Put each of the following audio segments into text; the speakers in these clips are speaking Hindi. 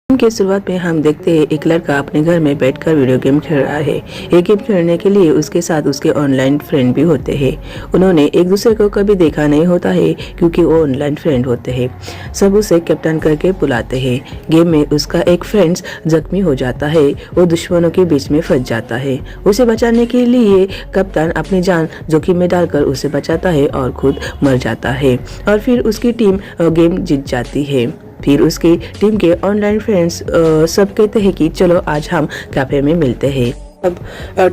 की शुरुआत में हम देखते हैं एक लड़का अपने घर में बैठकर वीडियो गेम खेल रहा है। ये गेम खेलने के लिए उसके साथ उसके ऑनलाइन फ्रेंड भी होते हैं। उन्होंने एक दूसरे को कभी देखा नहीं होता है क्योंकि वो ऑनलाइन फ्रेंड होते हैं। सब उसे कैप्टन करके बुलाते हैं। गेम में उसका एक फ्रेंड्स जख्मी हो जाता है। वो दुश्मनों के बीच में फंस जाता है। उसे बचाने के लिए कप्तान अपनी जान जोखिम में डालकर उसे बचाता है और खुद मर जाता है और फिर उसकी टीम गेम जीत जाती है। फिर उसकी टीम के ऑनलाइन फ्रेंड्स सब कहते हैं कि चलो आज हम कैफे में मिलते हैं। अब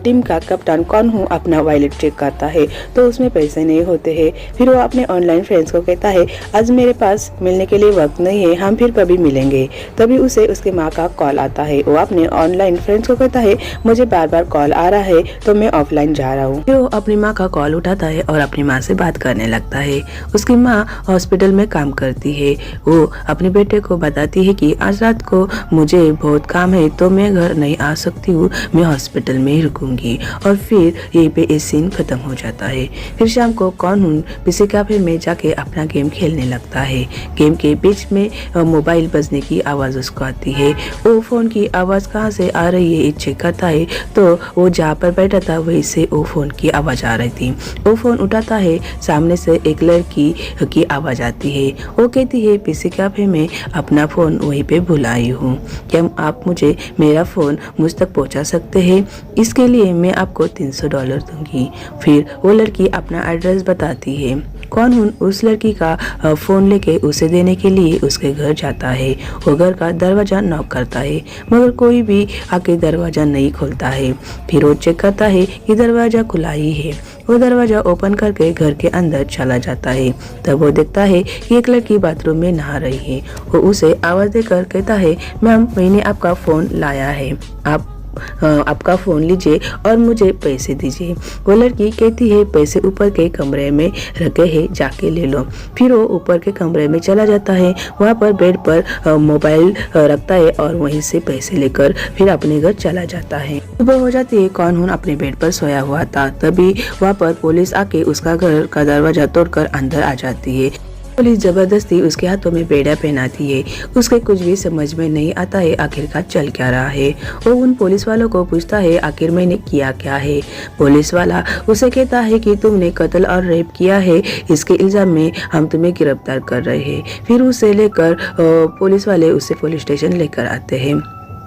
टीम का कप्तान कौन हूँ अपना वॉलेट चेक करता है तो उसमें पैसे नहीं होते हैं। फिर वो अपने ऑनलाइन फ्रेंड्स को कहता है आज मेरे पास मिलने के लिए वक्त नहीं है, हम फिर कभी मिलेंगे। तभी उसे उसके माँ का कॉल आता है। वो अपने ऑनलाइन फ्रेंड्स को कहता है मुझे बार बार कॉल आ रहा है तो मैं ऑफलाइन जा रहा हूँ। फिर वो अपनी माँ का कॉल उठाता है और अपनी माँ से बात करने लगता है। उसकी माँ हॉस्पिटल में काम करती है। वो अपने बेटे को बताती है कि आज रात को मुझे बहुत काम है तो मैं घर नहीं आ सकती हूँ, मैं हॉस्पिटल में ही रुकूंगी। और फिर यहीं पे ये सीन खत्म हो जाता है। फिर शाम को कॉनहून पीसी कैफे में जाके अपना गेम खेलने लगता है। गेम के बीच में मोबाइल बजने की आवाज उसको आती है। वो फोन की आवाज कहाँ से आ रही है ये चेक करता है तो वो जहाँ पर बैठा था वहीं से वो फोन की आवाज आ रही थी। वो फोन उठाता है, सामने से एक लड़की की आवाज आती है। वो कहती है पीसी कैफे में अपना फोन वहीं पे भुलाई हूँ, क्या आप मुझे मेरा फोन मुझ तक पहुँचा सकते हैं? इसके लिए मैं आपको $300 दूंगी। फिर वो लड़की अपना एड्रेस बताती है। कॉनहून उस लड़की का फोन लेके उसे देने के लिए उसके घर जाता है। वो घर का दरवाजा नॉक करता है मगर कोई भी आके दरवाजा नहीं खोलता है। फिर वो चेक करता है कि दरवाजा खुला ही है। वो दरवाजा ओपन करके घर के अंदर चला जाता है। तब वो देखता है कि एक लड़की बाथरूम में नहा रही है। वो उसे आवाज देकर कहता है मैम मैंने आपका फोन लाया है, आप आपका फोन लीजिए और मुझे पैसे दीजिए। वो लड़की कहती है पैसे ऊपर के कमरे में रखे हैं, जाके ले लो। फिर वो ऊपर के कमरे में चला जाता है। वहाँ पर बेड पर मोबाइल रखता है और वहीं से पैसे लेकर फिर अपने घर चला जाता है। सुबह हो जाती है। कॉनहून अपने बेड पर सोया हुआ था। तभी वहाँ पर पुलिस आके उसका घर का दरवाजा तोड़कर अंदर आ जाती है। पुलिस जबरदस्ती उसके हाथों में बेड़ा पहनाती है। उसके कुछ भी समझ में नहीं आता है आखिरकार चल क्या रहा है। वो उन पुलिस वालों को पूछता है आखिर मैंने किया क्या है। पुलिस वाला उसे कहता है कि तुमने कत्ल और रेप किया है, इसके इल्जाम में हम तुम्हें गिरफ्तार कर रहे हैं। फिर उसे लेकर पुलिस वाले उसे पुलिस स्टेशन लेकर आते हैं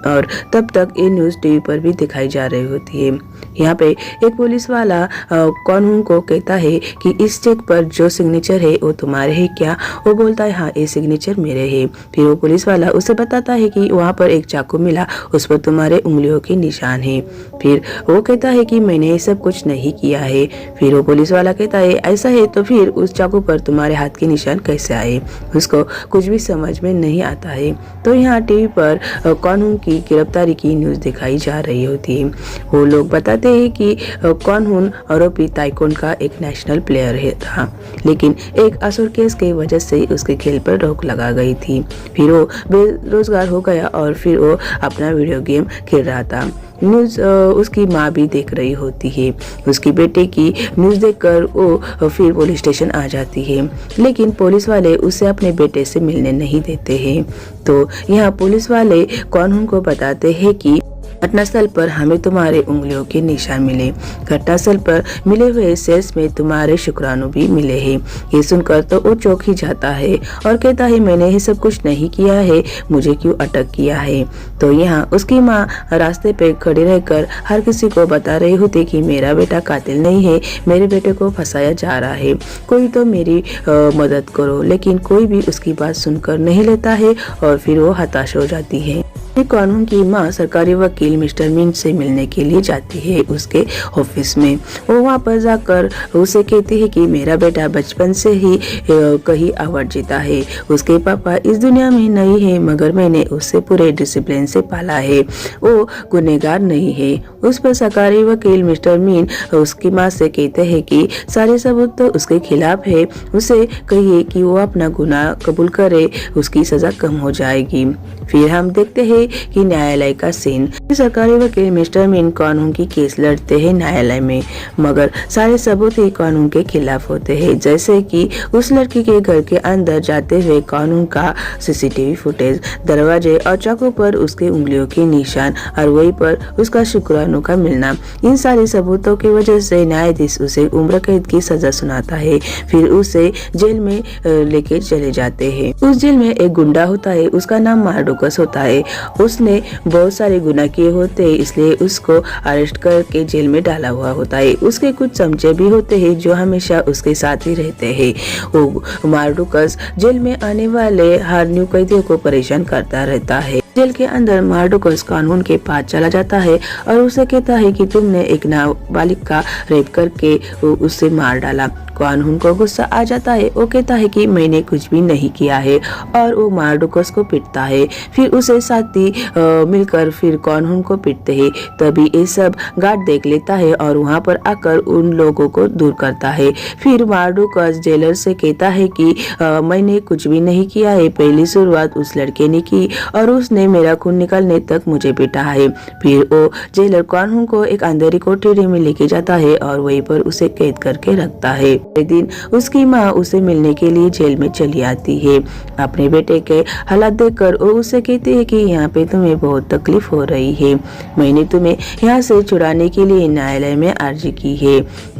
और तब तक ये न्यूज़ टीवी पर भी दिखाई जा रही होती है। यहाँ पे एक पुलिस वाला कॉनहून को कहता है कि इस चेक पर जो सिग्नेचर है वो तुम्हारे है क्या? वो बोलता है हाँ ये सिग्नेचर मेरे है। फिर वो पुलिस वाला उसे बताता है कि वहाँ पर एक चाकू मिला, उस पर तुम्हारे उंगलियों के निशान है। फिर वो कहता है कि मैंने ये सब कुछ नहीं किया है। फिर वो पुलिस वाला कहता है ऐसा है तो फिर उस चाकू पर तुम्हारे हाथ के निशान कैसे आए? उसको कुछ भी समझ में नहीं आता है। तो यहाँ टीवी पर कॉनहून की गिरफ्तारी की न्यूज़ दिखाई जा रही होती है। वो लोग बताते हैं कि कॉनहून आरोपी ताइक्वांडो का एक नेशनल प्लेयर था, लेकिन एक असुर केस की वजह से उसके खेल पर रोक लगा गई थी। फिर वो बेरोजगार हो गया और फिर वो अपना वीडियो गेम खेल रहा था। न्यूज़ उसकी माँ भी देख रही होती है। उसकी बेटे की न्यूज़ देखकर वो फिर पुलिस स्टेशन आ जाती है, लेकिन पुलिस वाले उसे अपने बेटे से मिलने नहीं देते हैं। तो यहाँ पुलिस वाले कॉनहून को बताते हैं कि घटनास्थल पर हमें तुम्हारे उंगलियों के निशान मिले, घटनास्थल पर मिले हुए सेल्स में तुम्हारे शुक्राणु भी मिले हैं। ये सुनकर तो वो चौंक ही जाता है और कहता है मैंने ये सब कुछ नहीं किया है, मुझे क्यों अटक किया है? तो यहाँ उसकी माँ रास्ते पे खड़ी रहकर हर किसी को बता रही होती कि मेरा बेटा कातिल नहीं है, मेरे बेटे को फंसाया जा रहा है, कोई तो मेरी मदद करो। लेकिन कोई भी उसकी बात सुनकर नहीं लेता है और फिर वो हताश हो जाती है। कॉनहून की माँ सरकारी वकील मिस्टर मिन से मिलने के लिए जाती है उसके ऑफिस में। वो वहाँ पर जाकर उसे कहती है कि मेरा बेटा बचपन से ही कहीं अवार्ड जीता है, उसके पापा इस दुनिया में नहीं है मगर मैंने उसे पूरे डिसिप्लिन से पाला है, वो गुनहगार नहीं है। उस पर सरकारी वकील मिस्टर मिन उसकी माँ से कहते हैं कि सारे सबूत तो उसके खिलाफ है, उसे कहिए कि वो अपना गुनाह कबूल करे, उसकी सजा कम हो जाएगी। फिर हम देखते हैं है कि न्यायालय का सीन। सरकारी वकील मिस्टर मिन कानून की केस लड़ते हैं न्यायालय में, मगर सारे सबूत ही कानून के खिलाफ होते हैं, जैसे कि उस लड़की के घर के अंदर जाते हुए कानून का सीसीटीवी फुटेज, दरवाजे और चाकू पर उसके उंगलियों के निशान और वहीं पर उसका शुक्राणु का मिलना। इन सारे सबूतों की वजह से न्यायाधीश उसे उम्र कैद की सजा सुनाता है, फिर उसे जेल में लेके चले जाते हैं। उस जेल में एक गुंडा होता है, उसका नाम मार्डुकस होता है। उसने बहुत सारे गुनाह किए होते हैं, इसलिए उसको अरेस्ट करके जेल में डाला हुआ होता है। उसके कुछ चमचे भी होते हैं जो हमेशा उसके साथ ही रहते हैं। वो मार्डुकस जेल में आने वाले हर न्यू कैदियों को परेशान करता रहता है। जेल के अंदर मार्डुकस कानून के पास चला जाता है और उसे कहता है कि तुमने एक नाबालिग का रेप करके उसे मार डाला। कानून को गुस्सा आ जाता है, वो कहता है कि मैंने कुछ भी नहीं किया है और वो मार्डुकस को पीटता है। फिर उसे साथी मिलकर फिर कानून को पीटते हैं। तभी ये सब गार्ड देख लेता है और वहाँ पर आकर उन लोगों को दूर करता है। फिर मार्डुकस जेलर से कहता है कि मैंने कुछ भी नहीं किया है, पहली शुरुआत उस लड़के ने की और उसने मेरा खून निकालने तक मुझे पीटा है। फिर वो जेलर कानून को एक अंधेरी कोठरी में लेके जाता है और वहीं पर उसे कैद करके रखता है। एक दिन उसकी माँ उसे मिलने के लिए जेल में चली आती है। अपने बेटे के हालात देखकर वो उसे कहती है कि यहाँ पे तुम्हें बहुत तकलीफ हो रही है, मैंने तुम्हें यहाँ से छुड़ाने के लिए न्यायालय में अर्जी की है।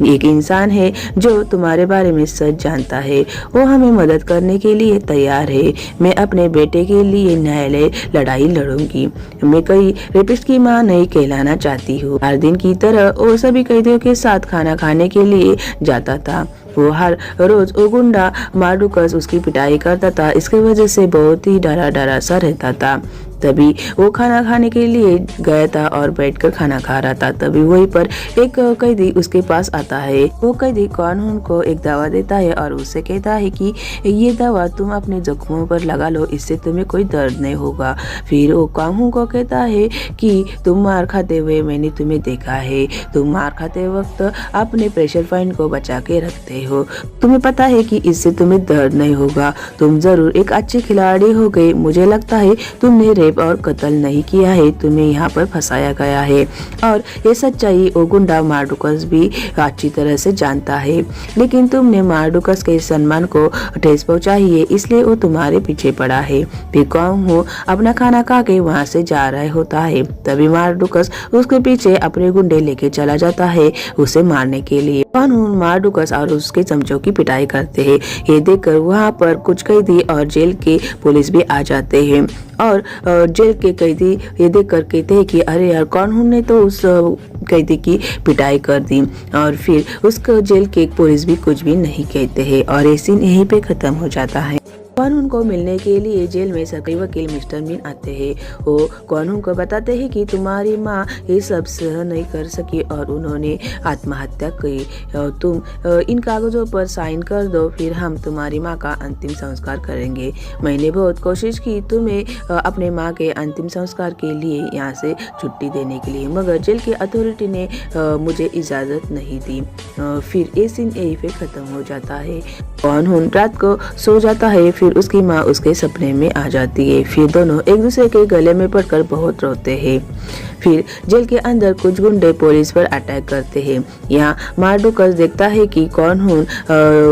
एक इंसान है जो तुम्हारे बारे में सच जानता है, वो हमें मदद करने के लिए तैयार है। मैं अपने बेटे के लिए न्यायालय लड़ाई लड़ूंगी। मैं कई रेपिस्ट की माँ नहीं कहलाना चाहती हूँ। हर दिन की तरह वो सभी कैदियों के साथ खाना खाने के लिए जाता था। वो हर रोज वो गुंडा मार्डुकस उसकी पिटाई करता था, इसकी वजह से बहुत ही डरा सा रहता था। तभी वो खाना खाने के लिए गया था और बैठकर खाना खा रहा था। तभी वहीं पर एक कैदी उसके पास आता है। वो कैदी कानून को एक दवा देता है और उससे कहता है कि ये दवा तुम अपने जख्मों पर लगा लो, इससे तुम्हें कोई दर्द नहीं होगा। फिर वो कानून को कहता है कि तुम मार खाते हुए मैंने तुम्हें देखा है, तुम मार खाते वक्त अपने प्रेशर पॉइंट को बचा के रखते हो, तुम्हें पता है कि इससे तुम्हें दर्द नहीं होगा, तुम जरूर एक अच्छे खिलाड़ी हो गए। मुझे लगता है तुमने और कत्ल नहीं किया है, तुम्हें यहाँ पर फंसाया गया है। और ये सच्चाई वो गुंडा मार्डुकस भी अच्छी तरह से जानता है, लेकिन तुमने मार्डुकस के सम्मान को ठेस पहुंचाई है, इसलिए वो तुम्हारे पीछे पड़ा है। फिर कानून अपना खाना खा के वहाँ से जा रहा होता है। तभी मार्डुकस उसके पीछे अपने गुंडे लेके चला जाता है उसे मारने के लिए। कानून मार्डुकस और उसके चमचों की पिटाई करते हैं। ये देखकर वहाँ पर कुछ कैदी और जेल के पुलिस भी आ जाते हैं और जेल के कैदी ये देखकर कहते हैं कि अरे यार, कानून ने तो उस कैदी की पिटाई कर दी। और फिर उसको जेल के पुलिस भी कुछ भी नहीं कहते हैं और ये सीन यहीं पे खत्म हो जाता है। कानून को मिलने के लिए जेल में सरकारी वकील मिस्टर मिन आते हैं। वो कानून को बताते हैं कि तुम्हारी माँ ये सब सह नहीं कर सकी और उन्होंने आत्महत्या की। तुम इन कागजों पर साइन कर दो, फिर हम तुम्हारी माँ का अंतिम संस्कार करेंगे। मैंने बहुत कोशिश की तुम्हें अपने माँ के अंतिम संस्कार के लिए यहाँ से छुट्टी देने के लिए, मगर जेल के अथॉरिटी ने मुझे इजाज़त नहीं दी। फिर ये सीन यहीं पे खत्म हो जाता है। कानून रात को सो जाता है, फिर उसकी माँ उसके सपने में आ जाती है। फिर दोनों एक दूसरे के गले में पड़कर बहुत रोते हैं। फिर जेल के अंदर कुछ गुंडे पुलिस पर अटैक करते हैं। यहाँ मार्डुकस देखता है कि कानून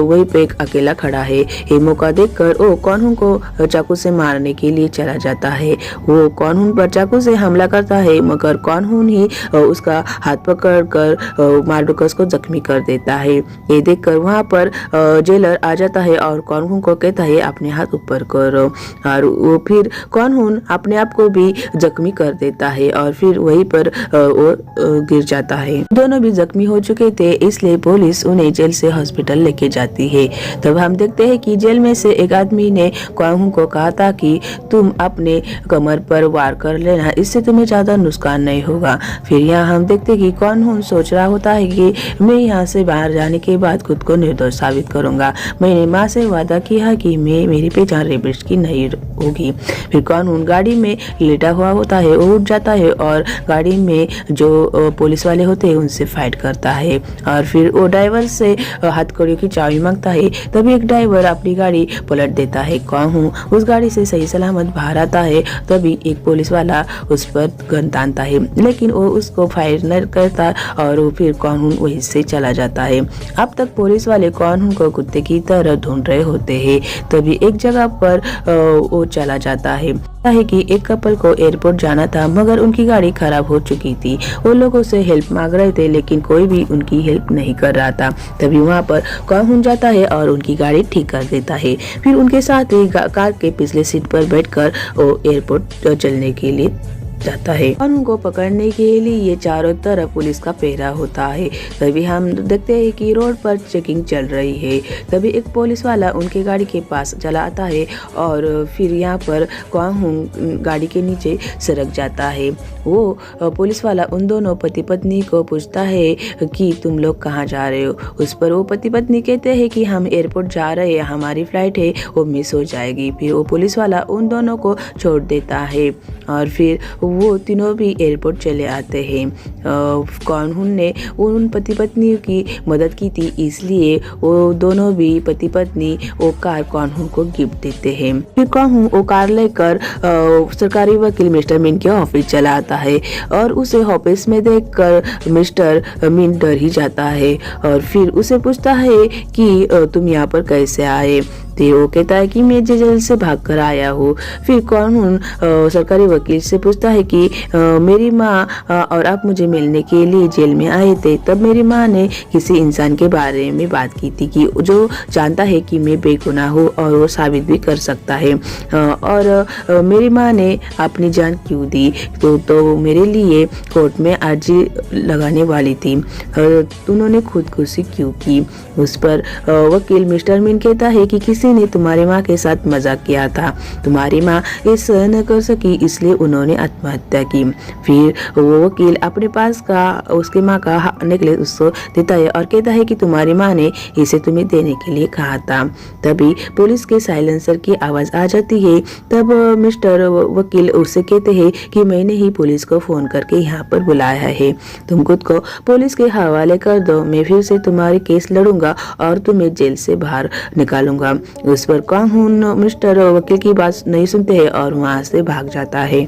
वहीं पे अकेला खड़ा है। ये मौका देखकर वो कानून को चाकू से मारने के लिए चला जाता है। वो कानून पर चाकू से हमला करता है, मगर कानून ही उसका हाथ पकड़कर मार्डुकस को जख्मी कर देता है। ये देखकर वहाँ पर जेलर आ जाता है और कानून को कहता है अपने हाथ ऊपर करो, और वो फिर कानून अपने आप को भी जख्मी कर देता है और फिर वहीं पर वो गिर जाता है। दोनों भी जख्मी हो चुके थे, इसलिए पुलिस उन्हें जेल से हॉस्पिटल लेके जाती है। तब हम देखते हैं कि जेल में से एक आदमी ने कानून को कहा था कि तुम अपने कमर पर वार कर लेना, इससे तुम्हें ज्यादा नुकसान नहीं होगा। फिर यहाँ हम देखते हैं कि कानून सोच रहा होता है कि मैं यहाँ से बाहर जाने के बाद खुद को निर्दोष साबित करूंगा। मैंने माँ से वादा किया कि मैं मेरी पहचान रेपिस्ट की नहीं होगी। फिर कानून गाड़ी में लेटा हुआ होता है, वो उठ जाता है और गाड़ी में जो पुलिस वाले होते हैं उनसे फाइट करता है और फिर वो ड्राइवर से हथकड़ियों की चाबी मांगता है। तभी एक ड्राइवर अपनी गाड़ी पलट देता है। कानून उस गाड़ी से सही सलामत बाहर आता है। तभी एक पुलिस वाला उस पर गन तानता है, लेकिन वो उसको फायर न करता और वो फिर कानून वहीं से चला जाता है। अब तक पुलिस वाले कानून को कुत्ते की तरह ढूंढ रहे होते हैं। तभी एक जगह पर वो चला जाता है कि एक कपल को एयरपोर्ट जाना था, मगर उनकी गाड़ी खराब हो चुकी थी। वो लोगों से हेल्प मांग रहे थे, लेकिन कोई भी उनकी हेल्प नहीं कर रहा था। तभी वहाँ पर कानून जाता है और उनकी गाड़ी ठीक कर देता है। फिर उनके साथ ही कार के पिछले सीट पर बैठकर वो एयरपोर्ट चलने के लिए जाता है। कानून को पकड़ने के लिए ये चारों तरफ पुलिस का पहरा होता है। तभी हम देखते हैं कि रोड पर चेकिंग चल रही है। तभी एक पुलिस वाला उनके गाड़ी के पास चला आता है और फिर यहाँ पर कानून गाड़ी के नीचे सरक जाता है। वो पुलिस वाला उन दोनों पति पत्नी को पूछता है कि तुम लोग कहाँ जा रहे हो। उस पर वो पति पत्नी कहते हैं कि हम एयरपोर्ट जा रहे हैं, हमारी फ्लाइट है, वो मिस हो जाएगी। फिर वो पुलिस वाला उन दोनों को छोड़ देता है और फिर वो तीनों भी एयरपोर्ट चले आते हैं। कानून ने उन पति पत्नी की मदद की थी, इसलिए वो दोनों भी पति पत्नी वो कार कानून को गिफ्ट देते हैं। फिर कानून वो कार लेकर सरकारी वकील मिस्टर मीन के ऑफिस चला आता है और उसे ऑफिस में देखकर मिस्टर मीन डर ही जाता है और फिर उसे पूछता है कि तुम यहाँ पर कैसे आए। वो कहता है कि मैं जेल से भागकर आया हूँ। फिर कानून सरकारी वकील से पूछता है कि मेरी माँ और आप मुझे मिलने के लिए जेल में आए थे। तब मेरी माँ ने किसी इंसान के बारे में बात की थी कि जो जानता है कि मैं बेगुनाह हूँ और वो साबित भी कर सकता है, और मेरी माँ ने अपनी जान क्यों दी तो मेरे लिए कोर्ट में अर्जी लगाने वाली थी, उन्होंने खुदकुशी क्यों की। उस पर वकील मिस्टर मीन कहता है कि किसी ने तुम्हारी माँ के साथ मजाक किया था, तुम्हारी माँ ये सहन न कर सकी, इसलिए उन्होंने आत्महत्या की। फिर वो वकील अपने पास का उसकी माँ का नेकलेस उसको देता है और कहता है कि तुम्हारी माँ ने इसे तुम्हें देने के लिए कहा था। तभी पुलिस के साइलेंसर की आवाज आ जाती है। तब मिस्टर वकील उससे कहते हैं कि मैंने ही पुलिस को फोन करके यहाँ पर बुलाया है, तुम खुद को पुलिस के हवाले कर दो, मैं फिर से तुम्हारी केस लड़ूंगा और तुम्हें जेल से बाहर निकालूंगा। उस पर कानून मिस्टर वकील की बात नहीं सुनते हैं और वहां से भाग जाता है।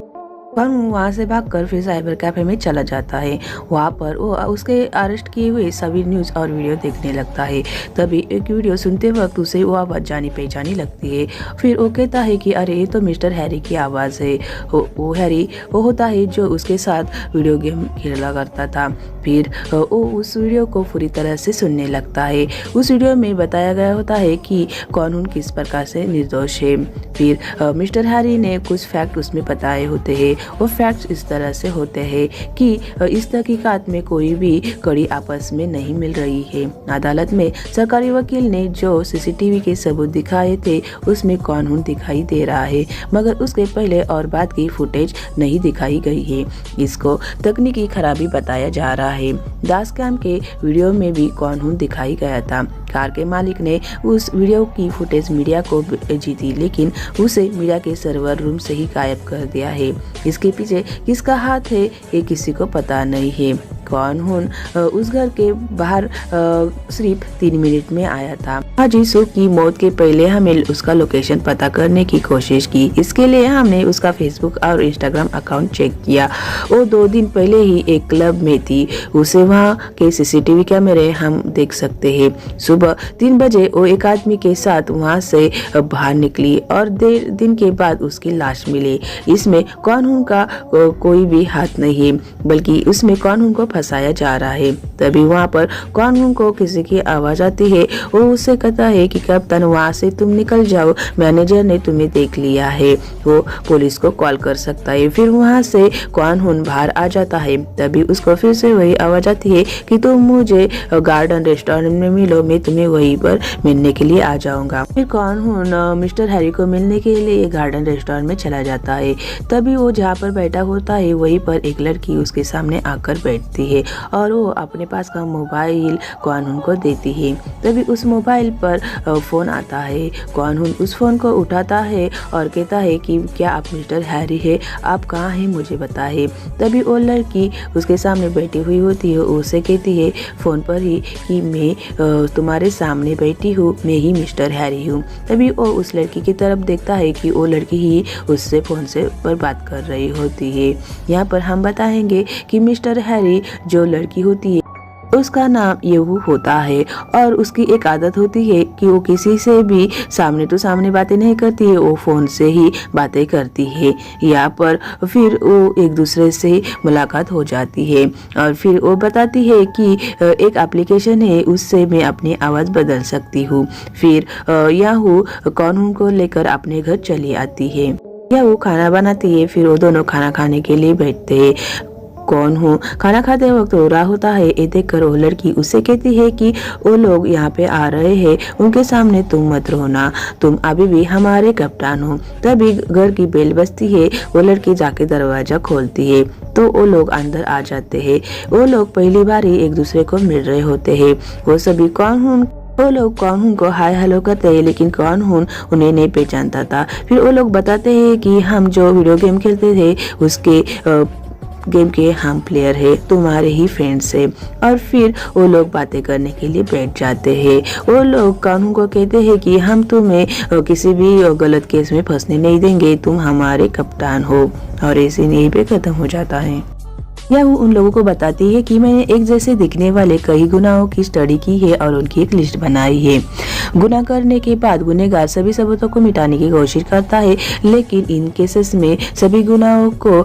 वहाँ से भागकर फिर साइबर कैफे में चला जाता है। वहाँ पर वो उसके अरेस्ट किए हुए सभी न्यूज़ और वीडियो देखने लगता है। तभी एक वीडियो सुनते वक्त उसे वो आवाज़ जानी पहचानी लगती है। फिर वो कहता है कि अरे ये तो मिस्टर हैरी की आवाज़ है। वो हैरी वो होता है जो उसके साथ वीडियो गेम खेला करता था। फिर वो उस वीडियो को पूरी तरह से सुनने लगता है। उस वीडियो में बताया गया होता है कि कानून किस प्रकार से निर्दोष है। फिर मिस्टर हैरी ने कुछ फैक्ट उसमें बताए होते हैं। वो फैक्ट्स इस तरह से होते हैं कि इस तहकीकात में कोई भी कड़ी आपस में नहीं मिल रही है। अदालत में सरकारी वकील ने जो सीसीटीवी के सबूत दिखाए थे उसमें कानून दिखाई दे रहा है, मगर उसके पहले और बाद की फुटेज नहीं दिखाई गई है। इसको तकनीकी खराबी बताया जा रहा है। दास कैम के वीडियो में भी कानून दिखाई गया था। कार के मालिक ने उस वीडियो की फुटेज मीडिया को भेजी थी, लेकिन उसे मीडिया के सर्वर रूम से ही गायब कर दिया है। इसके पीछे किसका हाथ है ये किसी को पता नहीं है। कानून उस घर के बाहर सिर्फ 3 मिनट में आया था। जीसू की मौत के पहले हमें उसका लोकेशन पता करने की कोशिश की। इसके लिए हमने उसका फेसबुक और इंस्टाग्राम अकाउंट चेक किया। वो 2 दिन पहले ही एक क्लब में थी। उसे वहाँ के सीसीटीवी कैमरे हम देख सकते हैं। सुबह 3 बजे वो एक आदमी के साथ वहाँ से बाहर निकली और देर दिन के बाद उसकी लाश मिली। इसमें कानून का कोई भी हाथ नहीं है, बल्कि उसमें कानून को फंसाया जा रहा है। तभी वहाँ पर कानून को किसी की आवाज आती है। वो उससे कहता है कि कप्तान वहाँ से तुम निकल जाओ, मैनेजर ने तुम्हें देख लिया है। वो पुलिस को कॉल कर सकता है। फिर वहाँ से कानून बाहर आ जाता है। तभी उसको फिर से वही आवाज आती है कि तुम मुझे गार्डन रेस्टोरेंट में मिलो, मैं तुम्हें वहीं पर मिलने के लिए आ जाऊंगा। फिर कानून मिस्टर हैरी को मिलने के लिए गार्डन रेस्टोरेंट में चला जाता है। तभी वो जहाँ पर बैठा होता है वहीं पर एक लड़की उसके सामने आकर बैठती है और वो अपने पास का मोबाइल क्वान को देती है। तभी उस मोबाइल पर फ़ोन आता है। क्वान उस फ़ोन को उठाता है और कहता है कि क्या आप मिस्टर हैरी है, आप कहाँ हैं, मुझे बताइए। तभी वो लड़की उसके सामने बैठी हुई होती है, उसे कहती है फ़ोन पर ही कि मैं तुम्हारे सामने बैठी हूँ, मैं ही मिस्टर हैरी हूँ। तभी वो उस लड़की की तरफ देखता है कि वो लड़की ही उससे फ़ोन से पर बात कर रही होती है। यहाँ पर हम बताएंगे कि मिस्टर हैरी जो लड़की होती है उसका नाम येहू होता है और उसकी एक आदत होती है कि वो किसी से भी सामने तो सामने बातें नहीं करती है, वो फ़ोन से ही बातें करती है। यहाँ पर फिर वो एक दूसरे से मुलाकात हो जाती है और फिर वो बताती है कि एक एप्लीकेशन है, उससे मैं अपनी आवाज़ बदल सकती हूँ। फिर याहू कानून को लेकर अपने घर चली आती है या वो खाना बनाती है। फिर वो दोनों खाना खाने के लिए बैठते हैं। कौन हूँ खाना खाते वक्त रो रहा होता है। ये देखकर वो लड़की उससे कहती है कि वो लोग यहाँ पे आ रहे हैं, उनके सामने तुम मत रोना, तुम अभी भी हमारे कप्तान हो। तभी घर की बेल बजती है। वो लड़की जाके दरवाजा खोलती है तो वो लोग अंदर आ जाते हैं। वो लोग पहली बार ही एक दूसरे को मिल रहे होते हैं। वो सभी कौन हूँ वो लोग कौन को हाय हेलो करते हैं, लेकिन कौन उन्हें नहीं पहचानता था। फिर वो लोग बताते हैं कि हम जो वीडियो गेम खेलते थे उसके गेम के हम प्लेयर है, तुम्हारे ही फ्रेंड्स है। और फिर वो लोग बातें करने के लिए बैठ जाते हैं। वो लोग कानून को कहते हैं कि हम तुम्हें किसी भी गलत केस में फंसने नहीं देंगे, तुम हमारे कप्तान हो। और ऐसे यहीं पे खत्म हो जाता है। या वो उन लोगों को बताती है कि मैंने एक जैसे दिखने वाले कई गुनाहों की स्टडी की है और उनकी एक लिस्ट बनाई है। गुनाह करने के बाद गुनहगार सभी सबूतों को मिटाने की कोशिश करता है, लेकिन इन केसेस में सभी गुनाहों को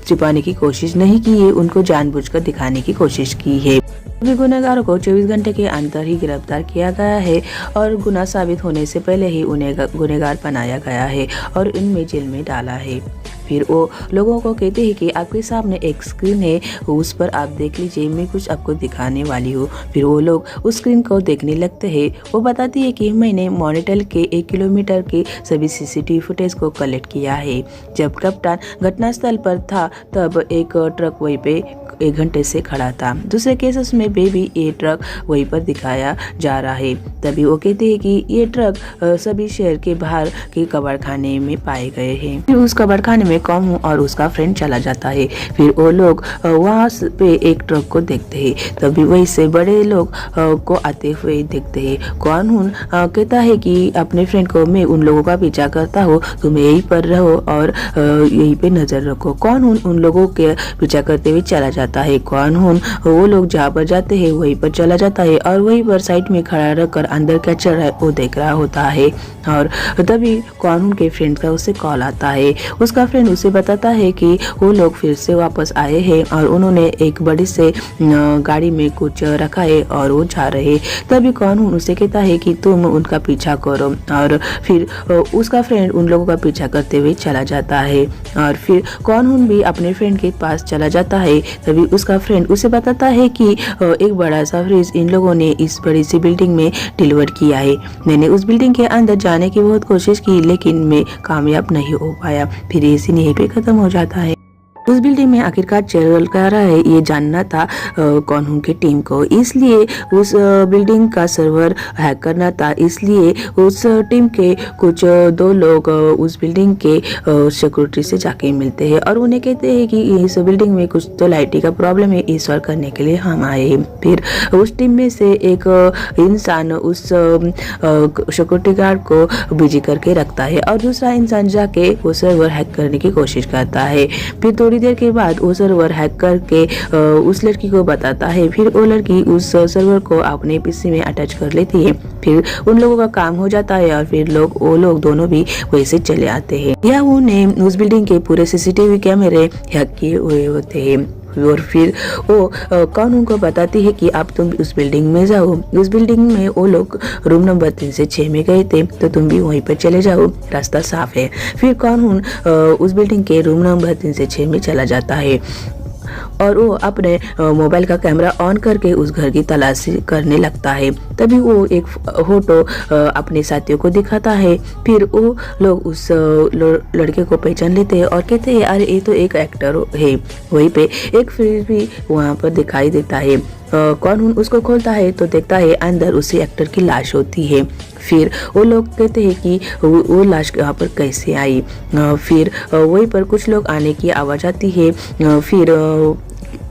छिपाने की कोशिश नहीं की है, उनको जानबूझकर दिखाने की कोशिश की है। सभी गुनहगारों को 24 घंटे के अंदर ही गिरफ्तार किया गया है और गुनाह साबित होने से पहले ही उन्हें गुनहगार बनाया गया है और इनमें जेल में डाला है। फिर वो लोगों को कहते हैं कि आपके सामने एक स्क्रीन है, उस पर आप देख लीजिए, मैं कुछ आपको दिखाने वाली हूँ। फिर वो लोग उस स्क्रीन को देखने लगते हैं। वो बताती है कि मैंने मॉनिटर के 1 किलोमीटर के सभी सीसीटीवी फुटेज को कलेक्ट किया है। जब कप्तान घटनास्थल पर था तब एक ट्रक वहीं पे 1 घंटे से खड़ा था। दूसरे केसेस में भी ये ट्रक वहीं पर दिखाया जा रहा है। तभी वो कहते हैं कि ये ट्रक सभी शहर के बाहर के कबाड़खाने में पाए गए हैं। फिर उस कबाड़खाने में कॉम और उसका फ्रेंड चला जाता है। फिर वो लोग वहाँ पे एक ट्रक को देखते हैं। तभी वहीं से बड़े लोग को आते हुए देखते हैं। कौन कहता है कि अपने फ्रेंड को मैं उन लोगों का पीछा करता हूँ, तुम यहीं पर रहो और यहीं पे नजर रखो। कौन उन लोगों के पीछा करते हुए चला जाता है। कौन वो लोग जहाँ पर जाते हैं वहीं पर चला जाता है और वहीं पर साइड में खड़ा रहकर अंदर क्या चल रहा है वो देख रहा होता है। और तभी कौन के फ्रेंड का उसे कॉल आता है। उसका फ्रेंड उसे बताता है कि वो लोग फिर से वापस आए हैं और उन्होंने एक बड़ी से गाड़ी में कुछ रखा है और वो जा रहे। तभी कौन उसे कहता है कि तुम उनका पीछा करो और फिर उसका फ्रेंड उन लोगों का पीछा करते हुए चला जाता है। और फिर कौन भी अपने फ्रेंड के पास चला जाता है। तभी उसका फ्रेंड उसे बताता है कि एक बड़ा सा फ्रिज इन लोगों ने इस बड़ी सी बिल्डिंग में डिलीवर किया है। मैंने उस बिल्डिंग के अंदर जाने की बहुत कोशिश की, लेकिन मैं कामयाब नहीं हो पाया। फिर ये सीन यहीं पे खत्म हो जाता है। उस बिल्डिंग में आखिरकार चल क्या रहा है ये जानना था कौन की टीम को, इसलिए उस बिल्डिंग का सर्वर हैक करना था। इसलिए उस टीम के कुछ 2 लोग उस बिल्डिंग के सिक्योरिटी से जाके मिलते हैं और उन्हें कहते हैं कि इस बिल्डिंग में कुछ तो लाइटिंग का प्रॉब्लम है, इस सॉल्व करने के लिए हम आए हैं। फिर उस टीम में से एक इंसान उस सिक्योरिटी गार्ड को बिजी करके रखता है और दूसरा इंसान जाके वो सर्वर हैक करने की कोशिश करता है। फिर थोड़ी देर के बाद वो सर्वर हैक करके उस लड़की को बताता है। फिर वो लड़की उस सर्वर को अपने पीसी में अटैच कर लेती है। फिर उन लोगों का काम हो जाता है और फिर वो लोग दोनों भी वैसे चले आते हैं। या उन्हें उस बिल्डिंग के पूरे सीसीटीवी कैमरे हैक किए हुए होते हैं। और फिर वो कौन को बताती है कि अब तुम उस बिल्डिंग में जाओ। उस बिल्डिंग में वो लोग रूम नंबर 3 से 6 में गए थे, तो तुम भी वहीं पर चले जाओ, रास्ता साफ है। फिर कौन उस बिल्डिंग के रूम नंबर 3 से 6 में चला जाता है। और वो अपने मोबाइल का कैमरा ऑन करके उस घर की तलाशी करने लगता है। तभी वो एक फोटो अपने साथियों को दिखाता है। फिर वो लोग उस लड़के को पहचान लेते हैं और कहते हैं अरे ये तो एक एक्टर है। वहीं पे एक फ्रिज भी वहाँ पर दिखाई देता है। कौन उसको खोलता है तो देखता है अंदर उसी एक्टर की लाश होती है। फिर वो लोग कहते हैं कि वो लाश यहाँ पर कैसे आई। फिर वहीं पर कुछ लोग आने की आवाज़ आती है। फिर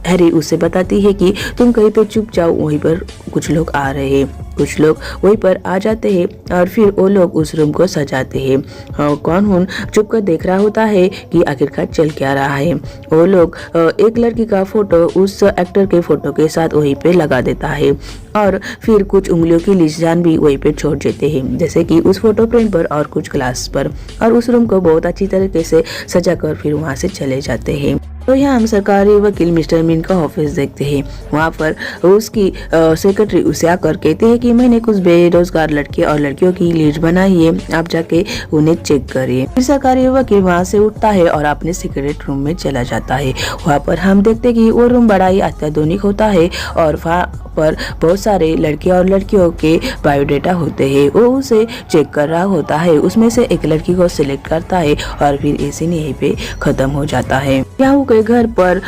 हैरी उससे बताती है कि तुम कहीं पे चुप जाओ, वहीं पर कुछ लोग आ रहे हैं। कुछ लोग वहीं पर आ जाते हैं और फिर वो लोग उस रूम को सजाते हैं। कौन चुप कर देख रहा होता है कि आखिरकार चल क्या रहा है। वो लोग एक लड़की का फोटो उस एक्टर के फोटो के साथ वहीं पे लगा देता है और फिर कुछ उंगलियों की निशान भी वहीं पे छोड़ देते हैं, जैसे कि उस फोटो फ्रेम पर और कुछ ग्लास पर, और उस रूम को बहुत अच्छी तरीके से सजाकर फिर वहाँ से चले जाते हैं। तो यहाँ हम सरकारी वकील मिस्टर मीन का ऑफिस देखते हैं। वहाँ पर उसकी सेक्रेटरी उसे आकर कहते हैं कि मैंने कुछ बेरोजगार लड़के और लड़कियों की लिस्ट बनाई है, आप जाके उन्हें चेक करिए। फिर सरकारी वकील वहाँ से उठता है और अपने सीक्रेट रूम में चला जाता है। वहाँ पर हम देखते हैं कि वो रूम बड़ा ही अत्याधुनिक होता है और वहाँ पर बहुत सारे लड़के और लड़कियों के बायोडेटा होते हैं। वो उसे चेक कर रहा होता है, उसमें से एक लड़की को सिलेक्ट करता है और फिर इसी यहीं पे खत्म हो जाता है। याहू के घर पर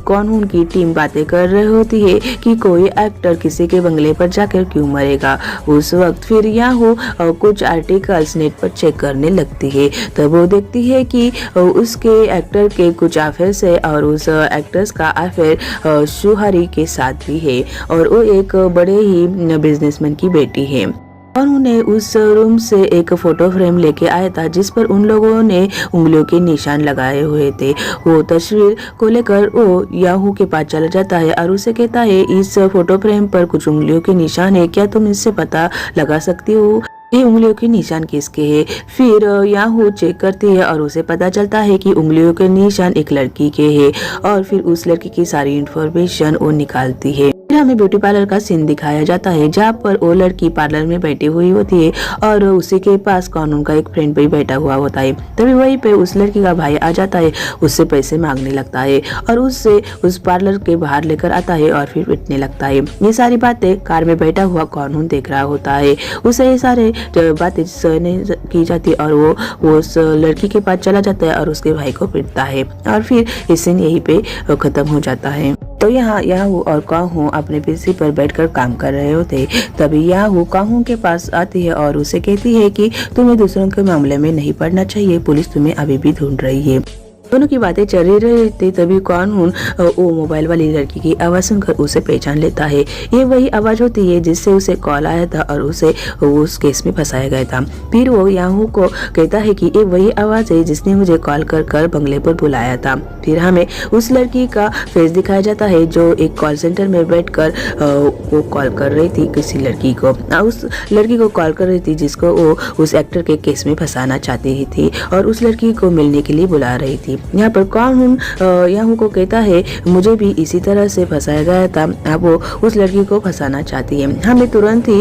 कानून की टीम बातें कर रही होती है कि कोई एक्टर किसी के बंगले पर जाकर क्यों मरेगा। उस वक्त फिर याहू कुछ आर्टिकल्स नेट पर चेक करने लगती है। तब वो देखती है कि उसके एक्टर के कुछ अफेयर्स है और उस एक्ट्रेस का अफेयर सुहारी के साथ भी है और वो एक बड़े ही बिजनेसमैन की बेटी है। और उन्हें उस रूम से एक फोटो फ्रेम लेके आया था जिस पर उन लोगों ने उंगलियों के निशान लगाए हुए थे। वो तस्वीर को लेकर वो याहू के पास चला जाता है और उसे कहता है इस फोटो फ्रेम पर कुछ उंगलियों के निशान है, क्या तुम इससे पता लगा सकती हो ये उंगलियों के निशान किसके हैं। फिर याहू चेक करती है और उसे पता चलता है कि उंगलियों के निशान एक लड़की के हैं और फिर उस लड़की की सारी इंफॉर्मेशन वो निकालती है। फिर हमें ब्यूटी पार्लर का सीन दिखाया जाता है जहाँ पर वो लड़की पार्लर में बैठी हुई होती है और उसी के पास कानून का एक फ्रेंड भी बैठा हुआ होता है। तभी वहीं पे उस लड़की का भाई आ जाता है, उससे पैसे मांगने लगता है और उससे उस पार्लर के बाहर लेकर आता है और फिर पिटने लगता है। ये सारी बातें कार में बैठा हुआ कानून देख रहा होता है। उसे ये सारे बातें सहने की जाती और वो उस लड़की के पास चला जाता है और उसके भाई को पिटता है और फिर ये सीन यहीं पे खत्म हो जाता है। तो यहाँ याहू और काहू अपने पीसी पर बैठकर काम कर रहे होते। तभी याहू काहू के पास आती है और उसे कहती है कि तुम्हें दूसरों के मामले में नहीं पड़ना चाहिए, पुलिस तुम्हें अभी भी ढूंढ रही है। दोनों की बातें चल रही थी तभी कानून वो मोबाइल वाली लड़की की आवाज सुनकर उसे पहचान लेता है। ये वही आवाज होती है जिससे उसे कॉल आया था और उसे उस केस में फंसाया गया था। फिर वो याहू को कहता है कि ये वही आवाज है जिसने मुझे कॉल कर बंगले पर बुलाया था। फिर हमें उस लड़की का फेस दिखाया जाता है जो एक कॉल सेंटर में बैठकर वो कॉल कर रही थी किसी लड़की को, उस लड़की को कॉल कर रही थी जिसको वो उस एक्टर के केस में फंसाना चाहती थी और उस लड़की को मिलने के लिए बुला रही थी। यहाँ पर कानून याहू को कहता है मुझे भी इसी तरह से फंसाया गया था, अब वो उस लड़की को फंसाना चाहती है, हमें तुरंत ही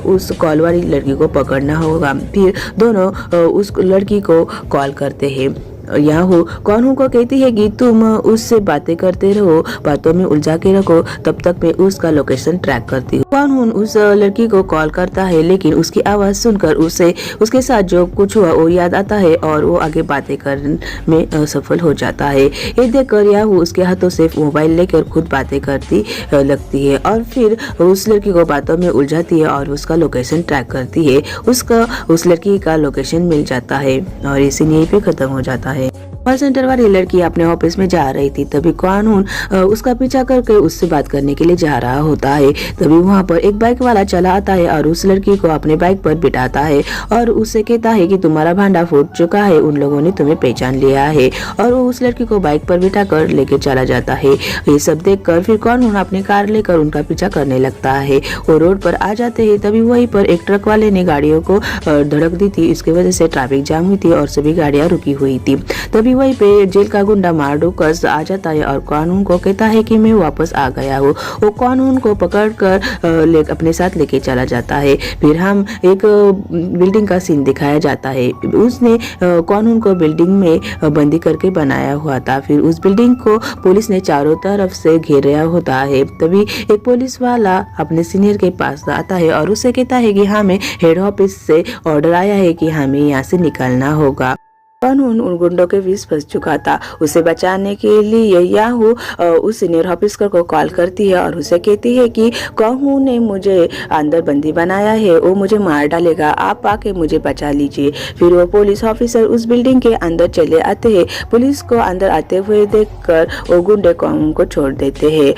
उस कॉल वाली लड़की को पकड़ना होगा। फिर दोनों उस लड़की को कॉल करते हैं। याहू कानून को कहती है कि तुम उससे बातें करते रहो, बातों में उलझा के रखो, तब तक मैं उसका लोकेशन ट्रैक करती हूँ। कानून उस लड़की को कॉल करता है लेकिन उसकी आवाज सुनकर उसे उसके साथ जो कुछ हुआ वो याद आता है और वो आगे बातें करने में असफल हो जाता है। ये देखकर याहू उसके हाथों से मोबाइल लेकर खुद बातें करती लगती है और फिर उस लड़की को बातों में उलझाती है और उसका लोकेशन ट्रैक करती है। उसका उस लड़की का लोकेशन मिल जाता है और इसी यहीं पे खत्म हो जाता है। कॉल सेंटर वाली लड़की अपने ऑफिस में जा रही थी तभी कानून उसका पीछा करके उससे बात करने के लिए जा रहा होता है। तभी वहाँ पर एक बाइक वाला चला आता है और उस लड़की को अपने बाइक पर बिठाता है और उससे कहता है कि तुम्हारा भांडा फूट चुका है, उन लोगों ने तुम्हें पहचान लिया है और वो उस लड़की को बाइक पर बिठा कर लेके चला जाता है। ये सब देखकर फिर कानून अपनी कार लेकर उनका पीछा करने लगता है। वो रोड पर आ जाते हैं तभी वहीं पर एक ट्रक वाले ने गाड़ियों को धड़क दी थी, इसकी वजह से ट्रैफिक जाम हुई थी और सभी गाड़ियां रुकी हुई थी। तभी वहीं पे जेल का गुंडा मार्डुकस आ जाता है और कानून को कहता है कि मैं वापस आ गया हूँ। वो कानून को पकड़कर अपने साथ लेके चला जाता है। फिर हम एक बिल्डिंग का सीन दिखाया जाता है। उसने कानून को बिल्डिंग में बंदी करके बनाया हुआ था। फिर उस बिल्डिंग को पुलिस ने चारों तरफ से घेरा होता है। तभी एक पुलिस वाला अपने सीनियर के पास आता है और उससे कहता है कि हमें हेड ऑफिस से ऑर्डर आया है कि हमें यहाँ से निकलना होगा। कानून उन गुंडों के बीच फंस चुका था। उसे बचाने के लिए याहू उस सीनियर ऑफिसर को कॉल करती है और उसे कहती है कि कानून ने मुझे अंदर बंदी बनाया है, वो मुझे मार डालेगा, आप आके मुझे बचा लीजिए। फिर वो पुलिस ऑफिसर उस बिल्डिंग के अंदर चले आते हैं। पुलिस को अंदर आते हुए देखकर वो गुंडे कानून को छोड़ देते हैं।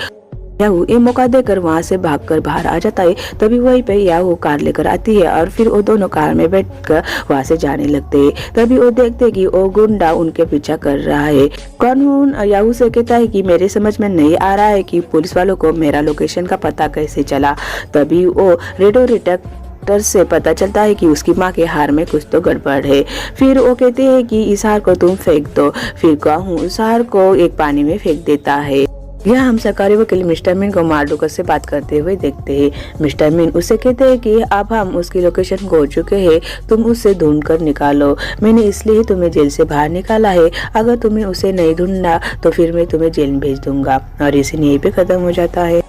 याहू ये मौका देकर वहां से भागकर बाहर आ जाता है। तभी वहीं पे याहू कार लेकर आती है और फिर वो दोनों कार में बैठकर वहां से जाने लगते हैं। तभी वो देखते कि वो गुंडा उनके पीछा कर रहा है। कानून याहू से कहता है कि मेरे समझ में नहीं आ रहा है कि पुलिस वालों को मेरा लोकेशन का पता कैसे चला। तभी वो रेडियो डिटेक्टर से पता चलता है कि उसकी माँ के हार में कुछ तो गड़बड़ है। फिर वो कहते हैं कि इस हार को तुम फेंक दो। फिर कानून उस हार को एक पानी में फेंक देता है। यह हम सरकारी वकील मिस्टर मिन को मार्डुकस से बात करते हुए देखते हैं। मिस्टर मिन उसे कहते हैं कि अब हम उसकी लोकेशन खो चुके हैं, तुम उसे ढूंढ कर निकालो। मैंने इसलिए तुम्हें जेल से बाहर निकाला है, अगर तुम्हें उसे नहीं ढूंढना तो फिर मैं तुम्हें जेल में भेज दूंगा। और ये सीन यहीं पे खत्म हो जाता है।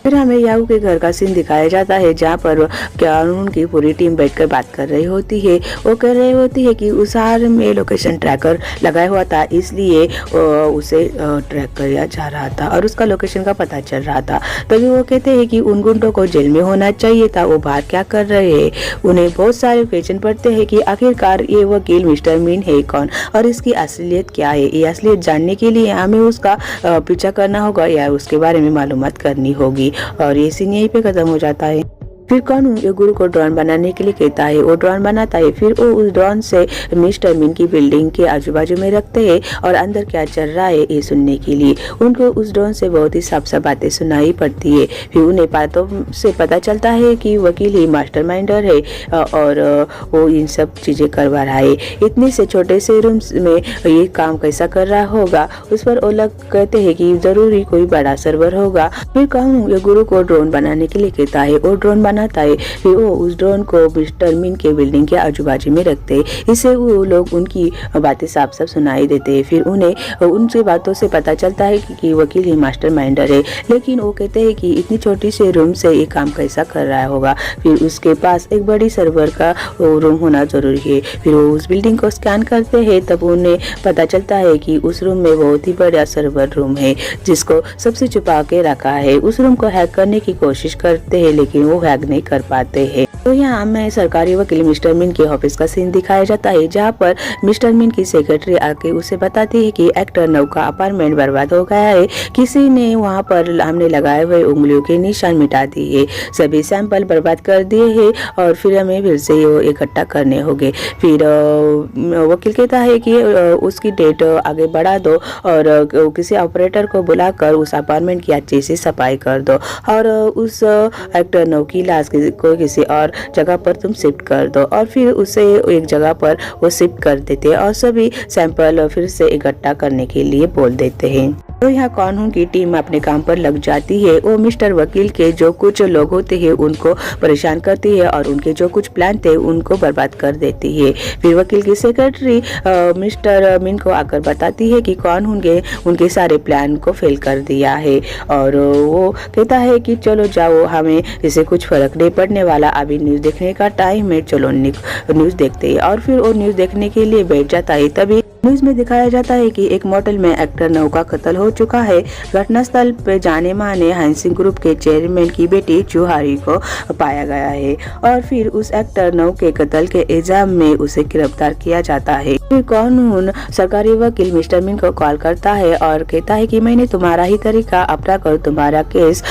फिर हमें याहू के घर का सीन दिखाया जाता है जहाँ पर कानून की पूरी टीम बैठकर बात कर रही होती है। वो कह रही होती है कि उस हार में लोकेशन ट्रैकर लगाया हुआ था, इसलिए उसे ट्रैक किया जा रहा था और उसका लोकेशन का पता चल रहा था। तभी वो कहते हैं कि उन गुंडों को जेल में होना चाहिए था, वो बाहर क्या कर रहे हैं। उन्हें बहुत सारे क्वेश्चन पड़ते हैं कि आखिरकार ये वकील मिस्टर मिन है कौन और इसकी असलियत क्या है। ये असलियत जानने के लिए हमें उसका पीछा करना होगा या उसके बारे में मालूमात करनी होगी। और ये सीन यहीं पे खत्म हो जाता है। फिर कानून ये गुरु को ड्रोन बनाने के लिए कहता है। वो ड्रोन बनाता है। फिर वो उस ड्रोन से मिस्टर मिन की बिल्डिंग के आजू बाजू में रखते हैं और अंदर क्या चल रहा है ये सुनने के लिए। उनको उस ड्रोन से बहुत ही साफ साफ बातें सुनाई पड़ती है। फिर उन्हें बातों से पता चलता है कि वकील ही मास्टरमाइंडर है और वो इन सब चीजें करवा रहा है। इतने से छोटे से रूम में ये काम कैसा कर रहा होगा, उस पर वो लोग कहते हैं कि जरूरी कोई बड़ा सर्वर होगा। फिर कानून ये गुरु को ड्रोन बनाने के लिए कहता है। वो ड्रोन बनाता है। फिर वो उस ड्रोन को मिस्टर मिन के बिल्डिंग के आजू बाजू में रखते हैं। इससे वो लोग उनकी बातें साफ साफ सुनाई देते हैं। फिर उन्हें उनसे बातों से पता चलता है कि वकील ही मास्टरमाइंडर है, लेकिन वो कहते हैं कि इतनी छोटी सी रूम से ये काम कैसा कर रहा होगा। फिर उसके पास एक बड़ी सर्वर का रूम होना जरूरी है। फिर वो उस बिल्डिंग को स्कैन करते हैं, तब उन्हें पता चलता है कि उस रूम में बहुत ही बड़ा सर्वर रूम है जिसको सबसे छुपा के रखा है। उस रूम को हैक करने की कोशिश करते हैं, लेकिन वो हैक नहीं कर पाते हैं। तो यहाँ हमें सरकारी वकील मिस्टर मिन के ऑफिस का सीन दिखाया जाता है जहाँ पर मिस्टर मिन की सेक्रेटरी आके उसे बताती है कि एक्टर नव का अपार्टमेंट बर्बाद हो गया है। किसी ने वहाँ पर हमने लगाए हुए उंगलियों के निशान मिटा दिए, सभी सैंपल बर्बाद कर दिए हैं और फिर हमें फिर से इकट्ठा करने होंगे। फिर वकील कहता है कि उसकी डेट आगे बढ़ा दो और किसी ऑपरेटर को बुलाकर उस अपार्टमेंट की अच्छे से सफाई कर दो और उस एक्टर नव की लाश को किसी और जगह पर तुम शिफ्ट कर दो। और फिर उसे एक जगह पर वो शिफ्ट कर देते हैं और सभी सैंपल फिर से इकट्ठा करने के लिए बोल देते हैं। तो यहाँ कानून की टीम अपने काम पर लग जाती है। वो मिस्टर वकील के जो कुछ लोग होते हैं उनको परेशान करती है और उनके जो कुछ प्लान थे उनको बर्बाद कर देती है। फिर वकील की सेक्रेटरी मिस्टर मिन को आकर बताती है कि कानून ने उनके सारे प्लान को फेल कर दिया है और वो कहता है कि चलो जाओ, हमें इससे कुछ फर्क नहीं पड़ने वाला, अभी न्यूज़ देखने का टाइम है, चलो न्यूज़ देखते हैं। और फिर वो न्यूज़ देखने के लिए बैठ जाता है। तभी न्यूज़ में दिखाया जाता है कि एक मोटेल में एक्टर नव का कत्ल हो चुका है। घटनास्थल पे जाने माने हाइसिंग ग्रुप के चेयरमैन की बेटी चुहारी को पाया गया है और फिर उस एक्टर नव के कत्ल के इल्जाम में उसे गिरफ्तार किया जाता है। फिर कानून सरकारी वकील मिस्टर मिन को कॉल करता है और कहता है कि मैंने तुम्हारा ही तरीका अपना कर तुम्हारा केस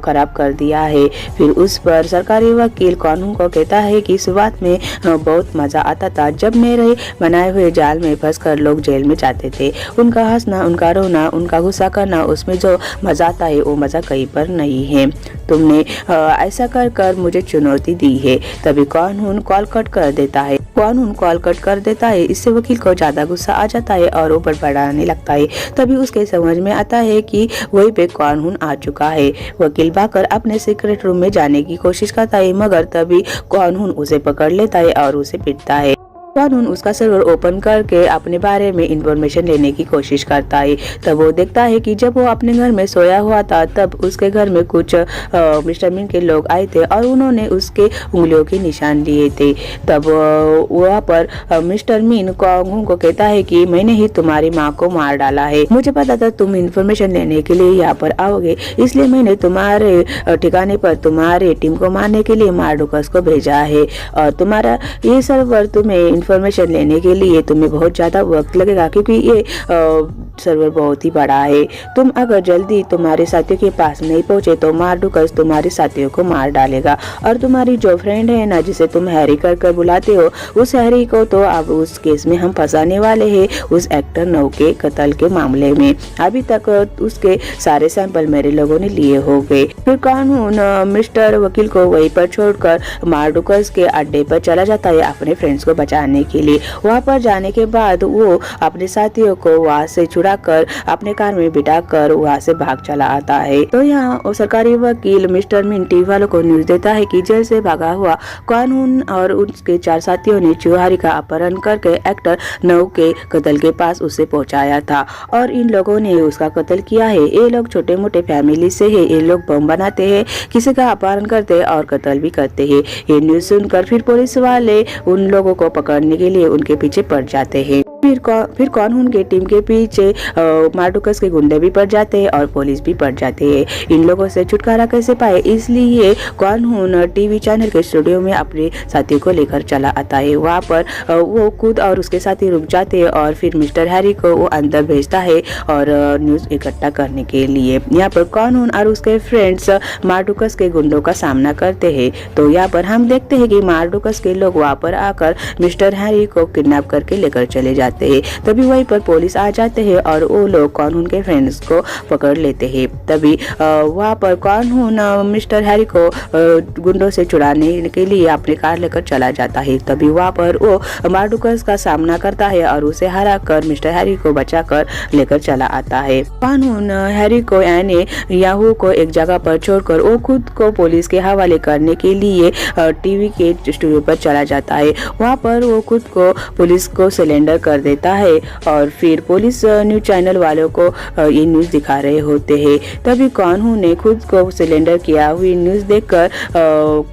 खराब कर दिया है। फिर उस पर सरकारी वकील कानून को कहता है कि शुरुआत में बहुत मजा आता था जब मेरे बनाए हुए जाल में फंस कर लोग जेल में जाते थे। उनका हंसना, उनका रोना, उनका गुस्सा करना, उसमें जो मज़ा आता है वो मज़ा कहीं पर नहीं है। तुमने ऐसा कर कर मुझे चुनौती दी है। तभी कानून कॉल कट कर देता है। इससे वकील को ज़्यादा गुस्सा आ जाता है और वो बड़बड़ाने लगता है। तभी उसके समझ में आता है कि वही पे कानून आ चुका है। वकील भागकर अपने सीक्रेट रूम में जाने की कोशिश करता है, मगर तभी कानून उसे पकड़ लेता है और उसे पीटता है। कानून उसका सर्वर ओपन करके अपने बारे में इंफॉर्मेशन लेने की कोशिश करता है। तब वो देखता है कि जब वो अपने घर में सोया हुआ था तब उसके घर में कुछ मिस्टर मीन के लोग आए थे और उन्होंने उसके उंगलियों के निशान लिए थे। तब वहाँ पर मिस्टर मीन कांगू को कहता है कि मैंने ही तुम्हारी माँ को मार डाला है। मुझे पता था तुम इंफॉर्मेशन लेने के लिए यहाँ पर आओगे, इसलिए मैंने तुम्हारे ठिकाने पर तुम्हारे टीम को मारने के लिए मार्डुकस को भेजा है। और तुम्हारा ये सर्वर तुम्हें इंफॉर्मेशन लेने के लिए तुम्हें बहुत ज़्यादा वक्त लगेगा, क्योंकि ये सर्वर बहुत ही बड़ा है। तुम अगर जल्दी तुम्हारे साथियों के पास नहीं पहुंचे तो मार्डुकस तुम्हारे साथियों को मार डालेगा। और तुम्हारी जो फ्रेंड है ना, जिसे तुम हैरी कर बुलाते हो, उस हैरी को तो अब उस केस में हम फंसाने वाले हैं, उस एक्टर नौ के कत्ल के मामले में। अभी तक उसके सारे सैंपल मेरे लोगों ने लिए हो गए। फिर कानून मिस्टर वकील को वहीं पर छोड़कर मार्डुकस के अड्डे पर चला जाता है अपने फ्रेंड्स को बचाने के लिए। वहाँ पर जाने के बाद वो अपने साथियों को वहाँ से छुड़ाकर अपने कार में बिठाकर वहाँ से भाग चला आता है। तो यहाँ सरकारी वकील मिस्टर मीन टीवी वालों को न्यूज देता है कि जेल से भागा हुआ कानून और उसके 4 साथियों ने चुहारी का अपहरण करके एक्टर नौ के कत्ल के पास उसे पहुँचाया था और इन लोगों ने उसका कत्ल किया है। ये लोग छोटे मोटे फैमिली से है। ये लोग बम बनाते हैं, किसी का अपहरण करते हैं और कत्ल भी करते हैं। ये न्यूज सुनकर फिर पुलिस वाले उन लोगों को पकड़ने के लिए उनके पीछे पड़ जाते हैं। फिर कानून के टीम के पीछे मार्डुकस के गुंडे भी पड़ जाते हैं और पुलिस भी पड़ जाते हैं। इन लोगों से छुटकारा कैसे पाए, इसलिए कानून टीवी चैनल के स्टूडियो में अपने साथियों को लेकर चला आता है। वहाँ पर वो खुद और उसके साथी रुक जाते हैं और फिर मिस्टर हैरी को वो अंदर भेजता है और न्यूज इकट्ठा करने के लिए। यहाँ पर कानून और उसके फ्रेंड्स मार्डुकस के गुंडों का सामना करते हैं। तो यहाँ पर हम देखते हैं कि मार्डुकस के लोग वहाँ पर आकर मिस्टर हैरी को किडनैप करके लेकर चले जाते हैं। तभी वहीं पर पुलिस आ जाते हैं और वो लोग कानून के फ्रेंड्स को पकड़ लेते हैं। तभी वहाँ पर कानून मिस्टर हैरी को गुंडों से छुड़ाने के लिए अपनी कार लेकर चला जाता है। तभी वहाँ पर वो मार्डुकस का सामना करता है और उसे हरा कर मिस्टर हैरी को बचाकर लेकर चला आता है। कानून हैरी को यानी याहू को एक जगह पर छोड़कर वो खुद को पुलिस के हवाले करने के लिए टीवी के स्टूडियो पर चला जाता है। वहाँ पर वो खुद को पुलिस को सरेंडर कर देता है और फिर पुलिस न्यूज चैनल वालों को ये न्यूज दिखा रहे होते हैं। तभी कानून ने खुद को सरेंडर किया हुई न्यूज देखकर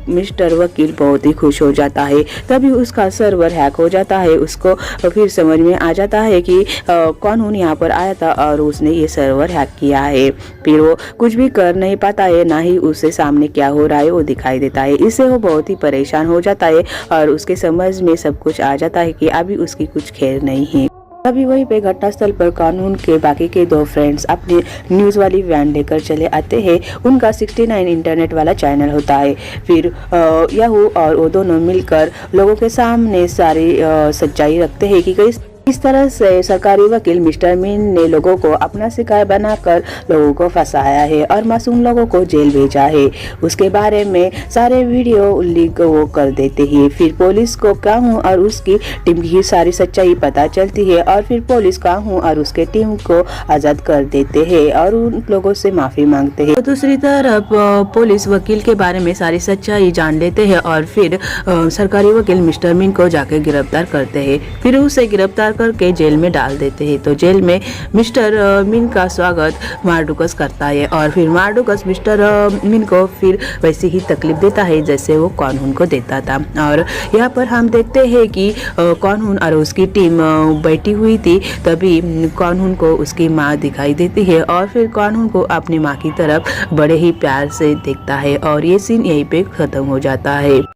मिस्टर वकील बहुत ही खुश हो जाता है। तभी उसका सर्वर हैक हो जाता है। उसको फिर समझ में आ जाता है कि कानून यहाँ पर आया था और उसने ये सर्वर हैक किया है। फिर वो कुछ भी कर नहीं पाता है, ना ही उसे सामने क्या हो रहा है वो दिखाई देता है। इससे वो बहुत ही परेशान हो जाता है और उसके समझ में सब कुछ आ जाता है कि अभी उसकी कुछ खैर नहीं है। अभी वहीं पे घटनास्थल पर कानून के बाकी के 2 फ्रेंड्स अपनी न्यूज़ वाली वैन लेकर चले आते हैं। उनका 69 इंटरनेट वाला चैनल होता है। फिर याहू और वो दोनों मिलकर लोगों के सामने सारी सच्चाई रखते हैं कि इस तरह से सरकारी वकील मिस्टर मीन ने लोगों को अपना शिकार बनाकर लोगों को फंसाया है और मासूम लोगों को जेल भेजा है। उसके बारे में सारे वीडियो लीक वो कर देते हैं। फिर पुलिस को कानून और उसकी टीम की सारी सच्चाई पता चलती है और फिर पुलिस कानून और उसके टीम को आज़ाद कर देते हैं और उन लोगों से माफ़ी मांगते हैं। तो दूसरी तरफ पुलिस वकील के बारे में सारी सच्चाई जान लेते हैं और फिर सरकारी वकील मिस्टर मीन को जाकर गिरफ्तार करते हैं। फिर उसे गिरफ्तार करके जेल में डाल देते हैं। तो जेल में मिस्टर मीन का स्वागत मार्डुकस करता है और फिर मार्डुकस मिस्टर मीन को फिर वैसे ही तकलीफ देता है जैसे वो कानून को देता था। और यहाँ पर हम देखते हैं कि कानून और उसकी टीम बैठी हुई थी। तभी कानून को उसकी माँ दिखाई देती है और फिर कानून को अपनी माँ की तरफ बड़े ही प्यार से देखता है और ये सीन यहीं पे खत्म हो जाता है।